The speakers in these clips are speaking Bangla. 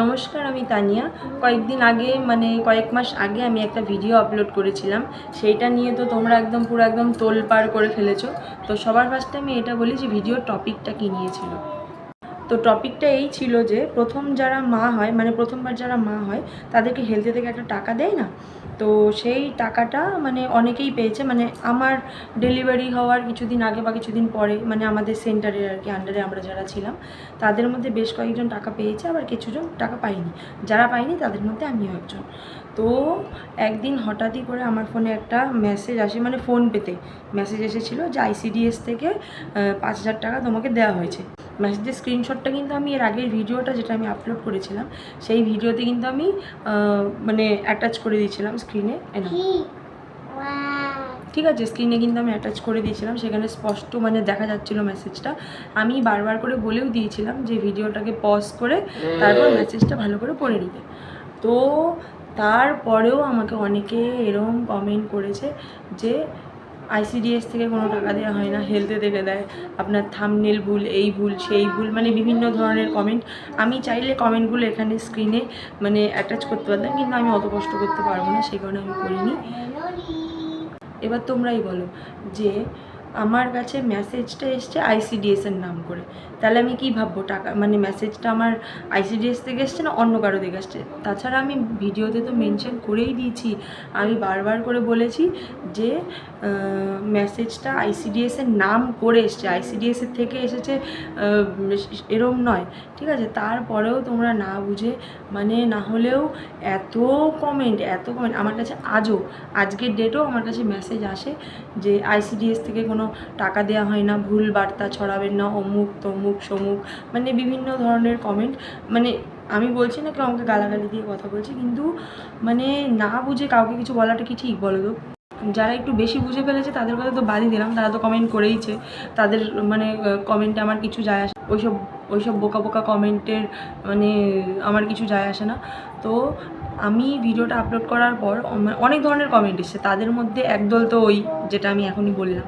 নমস্কার, আমি তানিয়া। কয়েকদিন আগে মানে কয়েক মাস আগে আমি একটা ভিডিও আপলোড করেছিলাম। সেইটা নিয়ে তো তোমরা পুরো একদম তোলপাড় করে ফেলেছো। তো সবার ফার্স্টে আমি এটা বলি যে ভিডিওর টপিকটা কী নিয়েছিল। তো টপিকটা এই ছিল যে প্রথমবার যারা মা হয় তাদেরকে হেলথ থেকে একটা টাকা দেয় না। তো সেই টাকাটা মানে অনেকেই পেয়েছে, মানে আমার ডেলিভারি হওয়ার কিছুদিন আগে বা কিছুদিন পরে, মানে আমাদের সেন্টারের আর কি আন্ডারে আমরা যারা ছিলাম তাদের মধ্যে বেশ কয়েকজন টাকা পেয়েছে, আবার কিছুজন টাকা পায়নি। যারা পায়নি তাদের মধ্যে আমিও একজন। তো একদিন হঠাৎই করে আমার ফোনে একটা মেসেজ আসে, মানে ফোন পেতে মেসেজ এসেছিলো যে ICDS থেকে 5,000 টাকা তোমাকে দেওয়া হয়েছে। মেসেজের স্ক্রিনশটটা কিন্তু আমি এর আগের ভিডিওটা যেটা আমি আপলোড করেছিলাম সেই ভিডিওতে কিন্তু আমি মানে অ্যাটাচ করে দিয়েছিলাম স্ক্রিনে। ঠিক আছে, স্ক্রিনে কিন্তু আমি অ্যাটাচ করে দিয়েছিলাম, সেখানে স্পষ্ট মানে দেখা যাচ্ছিলো মেসেজটা। আমি বারবার করে বলেও দিয়েছিলাম যে ভিডিওটাকে পজ করে তারপর মেসেজটা ভালো করে পড়ে নিতে। তো তারপরেও আমাকে অনেকে এরকম কমেন্ট করেছে যে ICDS থেকে কোনো টাকা দেওয়া হয় না, হেলথে থেকে দেয়, আপনার থাম্বনেল ভুল, এই ভুল সেই ভুল, মানে বিভিন্ন ধরনের কমেন্ট। আমি চাইলে কমেন্টগুলো এখানে স্ক্রিনে মানে অ্যাটাচ করতে পারতাম, কিন্তু আমি অত কষ্ট করতে পারবো না, সেই কারণে আমি করিনি। এবার তোমরাই বলো যে আমার কাছে মেসেজটা এসছে ICDS-এর নাম করে, তাহলে আমি কি ভাববো টাকা মানে মেসেজটা আমার ICDS থেকে এসছে না অন্য কারো থেকে এসছে? তাছাড়া আমি ভিডিওতে তো মেনশন করেই দিয়েছি, আমি বারবার করে বলেছি যে মেসেজটা ICDS-এর নাম করে এসছে, ICDS-এর থেকে এসেছে এরম নয়। ঠিক আছে, তারপরেও তোমরা না বুঝে মানে না হলেও এত কমেন্ট আমার কাছে আজকের ডেটেও আমার কাছে মেসেজ আসে যে ICDS থেকে কোনো টাকা দেওয়া হয় না, ভুল বার্তা ছড়াবেন না, অমুক তমুক সমুক, মানে বিভিন্ন ধরনের কমেন্ট। মানে আমি বলছি না কেউ আমাকে গালাগালি দিয়ে কথা বলছে, কিন্তু মানে না বুঝে কাউকে কিছু বলাটা কি ঠিক বলো তো? যারা একটু বেশি বুঝে ফেলেছে তাদের কথা তো বাদই দিলাম, তারা তো কমেন্ট করেইছে, তাদের মানে কমেন্টে আমার কিছু যায় আসে, ওইসব বোকা কমেন্টের মানে আমার কিছু যায় আসে না। তো আমি ভিডিওটা আপলোড করার পর অনেক ধরনের কমেন্ট এসেছে, তাদের মধ্যে একদল তো ওই যেটা আমি এখনই বললাম,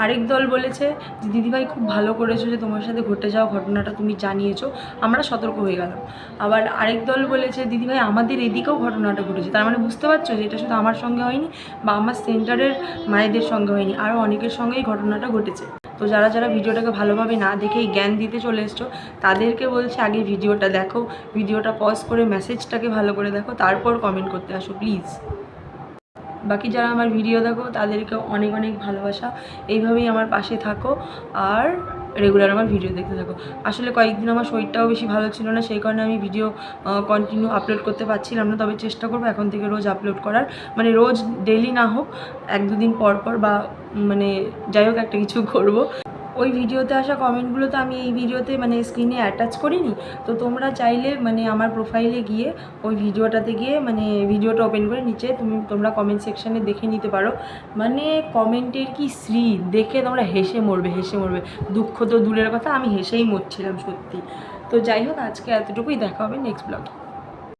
আরেক দল বলেছে যে দিদিভাই খুব ভালো করেছো যে তোমার সাথে ঘটে যাওয়া ঘটনাটা তুমি জানিয়েছো, আমরা সতর্ক হয়ে গেলাম। আবার আরেক দল বলেছে দিদিভাই আমাদের এদিকেও ঘটনাটা ঘটেছে, তার মানে বুঝতে পারছো যে এটা শুধু আমার সঙ্গে হয়নি বা আমার সেন্টারের মায়েদের সঙ্গে হয়নি, আরও অনেকের সঙ্গেই ঘটনাটা ঘটেছে। তো যারা ভিডিওটাকে ভালোভাবে না দেখেই জ্ঞান দিতে চলে এসছো তাদেরকে বলছে আগে ভিডিওটা দেখো, ভিডিওটা পজ করে মেসেজটাকে ভালো করে দেখো, তারপর কমেন্ট করতে আসো প্লিজ। বাকি যারা আমার ভিডিও দেখো তাদেরকে অনেক ভালোবাসা, এইভাবেই আমার পাশে থাকো আর রেগুলার আমার ভিডিও দেখতে থাকো। আসলে কয়েকদিন আমার শরীরটাও বেশি ভালো ছিল না, সেই কারণে আমি ভিডিও কন্টিনিউ আপলোড করতে পারছিলাম না, তবে চেষ্টা করবো এখন থেকে রোজ আপলোড করার, মানে রোজ ডেইলি না হোক 1-2 দিন পর বা মানে যাই হোক একটা কিছু করবো। ওই ভিডিওতে আসা কমেন্টগুলো তো আমি এই ভিডিওতে মানে স্ক্রিনে অ্যাটাচ করিনি। তো তোমরা চাইলে মানে আমার প্রোফাইলে গিয়ে ওই ভিডিওটাতে গিয়ে মানে ভিডিওটা ওপেন করে নিচে তোমরা কমেন্ট সেকশানে দেখে নিতে পারো। মানে কমেন্টের কি শ্রী দেখে তোমরা হেসে মরবে। দুঃখ তো দূরের কথা, আমি হেসেই মরছিলাম সত্যি। তো যাই হোক, আজকে এতটুকুই, দেখা হবে নেক্সট ব্লগে।